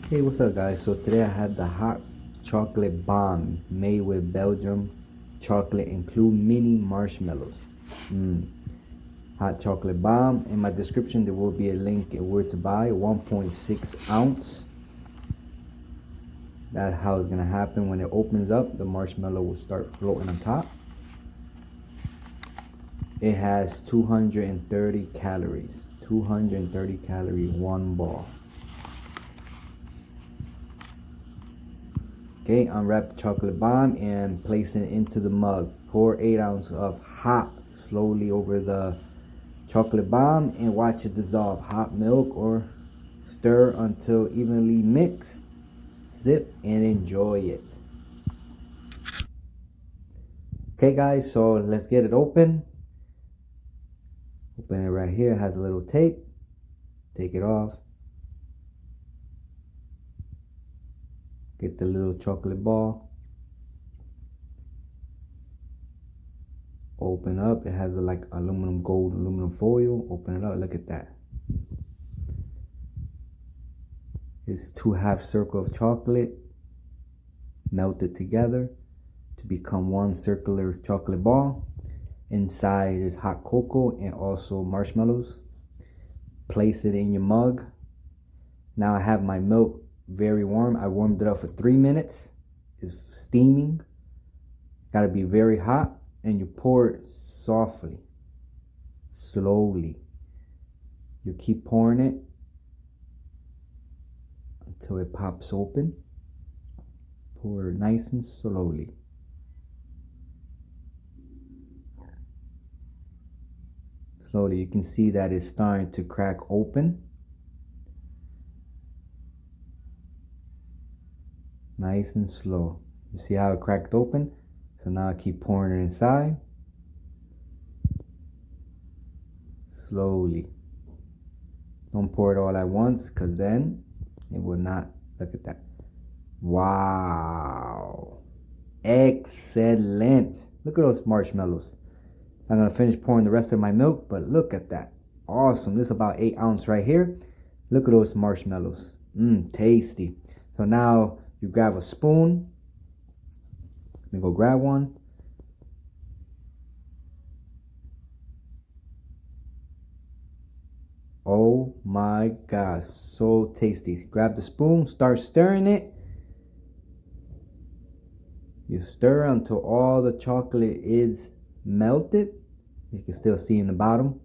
Hey, what's up, guys? So today I have the hot chocolate bomb made with Belgium chocolate, include mini marshmallows. Hot chocolate bomb. In my description there will be a link where to buy 1.6 ounce. That's how it's gonna happen. When it opens up, the marshmallow will start floating on top. It has 230 calories. 230 calories, one ball. Okay, unwrap the chocolate bomb and place it into the mug. Pour 8 ounces of hot slowly over the chocolate bomb and watch it dissolve. Hot milk or stir until evenly mixed. Sip and enjoy it. Okay guys, so let's get it open. Open it right here. It has a little tape. Take it off. Get the little chocolate ball. Open up. It has a like aluminum gold aluminum foil. Open it up. Look at that. It's 2 half circle of chocolate melted together to become one circular chocolate ball. Inside is hot cocoa and also marshmallows. Place it in your mug. Now I have my milk very warm. I warmed it up for 3 minutes. It's steaming. Gotta be very hot. And you pour it softly, slowly. You keep pouring it until it pops open. Pour it nice and slowly. Slowly, you can see that it's starting to crack open. Nice and slow. You see how it cracked open? So now I keep pouring it inside. Slowly. Don't pour it all at once, because then it will not. Look at that. Wow. Excellent. Look at those marshmallows. I'm going to finish pouring the rest of my milk, but look at that. Awesome. This is about 8 ounces right here. Look at those marshmallows. Tasty. So now you grab a spoon. Let me go grab one. Oh my gosh, so tasty. Grab the spoon, start stirring it. You stir until all the chocolate is melted. You can still see in the bottom.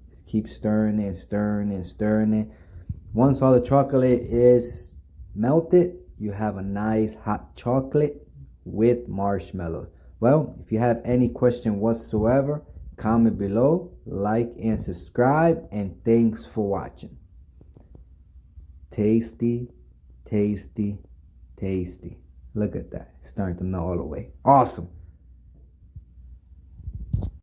Just keep stirring it, stirring it, stirring it. Once all the chocolate is melted, you have a nice hot chocolate with marshmallows. Well, if you have any question whatsoever, comment below, like and subscribe, and thanks for watching. Tasty, tasty, tasty. Look at that. It's starting to melt all the way. Awesome.